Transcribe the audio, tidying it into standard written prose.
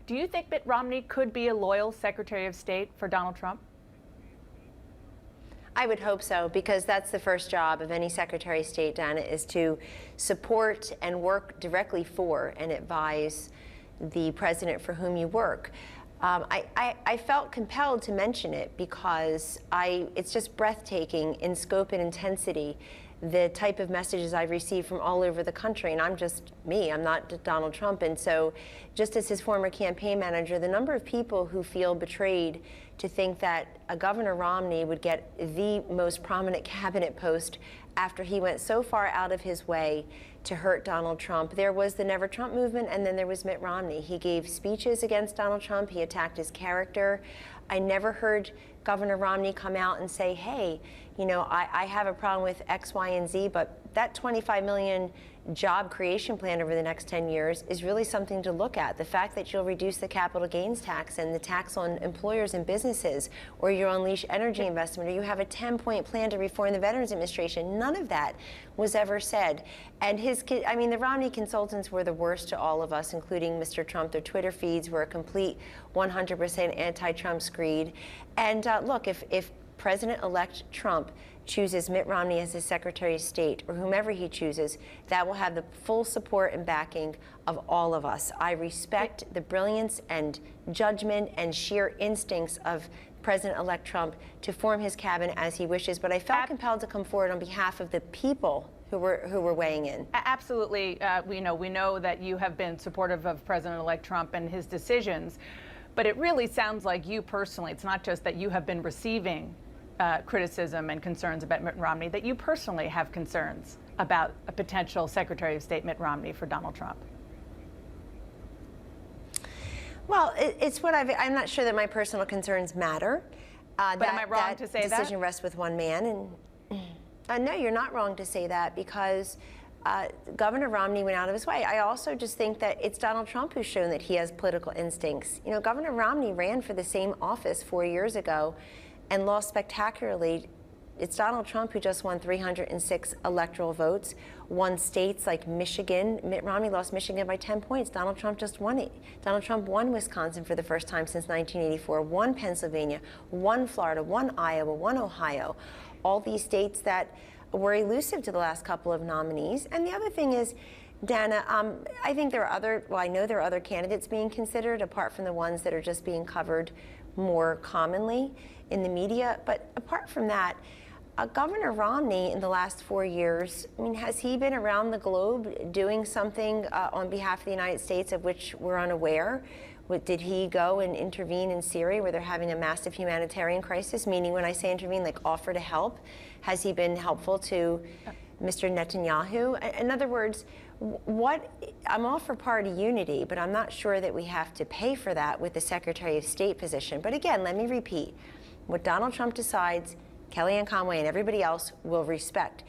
Do you think Mitt Romney could be a loyal Secretary of State for Donald Trump? I would hope so, because that's the first job of any Secretary of State, Dana, is to support and work directly for and advise the president for whom you work. I felt compelled to mention it because it's just breathtaking in scope and intensity, the type of messages I've received from all over the country. And I'm just me, I'm not Donald Trump. And so just as his former campaign manager, the number of people who feel betrayed to think that Governor Romney would get the most prominent cabinet post after he went so far out of his way to hurt Donald Trump. There was the Never Trump movement, and then there was Mitt Romney. He gave speeches against Donald Trump. He attacked his character. I never heard Governor Romney come out and say, hey, you know, I have a problem with X, Y, and Z, but that 25 million job creation plan over the next 10 years is really something to look at. The fact that you'll reduce the capital gains tax and the tax on employers and businesses, or you'll unleash energy investment, or you have a 10-point plan to reform the Veterans Administration, none of that was ever said. And the Romney consultants were the worst to all of us, including Mr. Trump. Their Twitter feeds were a complete 100% anti-Trump screed. And look, if President-elect Trump chooses Mitt Romney as his Secretary of State, or whomever he chooses, that will have the full support and backing of all of us. I respect the brilliance and judgment and sheer instincts of President-elect Trump to form his cabinet as he wishes, but I felt compelled to come forward on behalf of the people who were weighing in. Absolutely. We know that you have been supportive of President-elect Trump and his decisions, but it really sounds like you personally, it's not just that you have been receiving criticism and concerns about Mitt Romney, that you personally have concerns about a potential Secretary of State Mitt Romney for Donald Trump. Well, it's what I'm not sure that my personal concerns matter. But am I wrong to say that? That decision rests with one man. And no, you're not wrong to say that, because Governor Romney went out of his way. I also just think that it's Donald Trump who's shown that he has political instincts. You know, Governor Romney ran for the same office 4 years ago and lost spectacularly. It's Donald Trump who just won 306 electoral votes, won states like Michigan. Mitt Romney lost Michigan by 10 points. Donald Trump just won it. Donald Trump won Wisconsin for the first time since 1984, won Pennsylvania, won Florida, won Iowa, won Ohio. All these states that were elusive to the last couple of nominees. And the other thing is, Dana, I think I know there are other candidates being considered, apart from the ones that are just being covered more commonly in the media. But apart from that, Governor Romney in the last 4 years, I mean, has he been around the globe doing something on behalf of the United States of which we're unaware? Did he go and intervene in Syria where they're having a massive humanitarian crisis? Meaning, when I say intervene, like offer to help. Has he been helpful to Mr. Netanyahu? In other words, I'm all for party unity, but I'm not sure that we have to pay for that with the Secretary of State position. But again, let me repeat, what Donald Trump decides, Kellyanne Conway and everybody else will respect.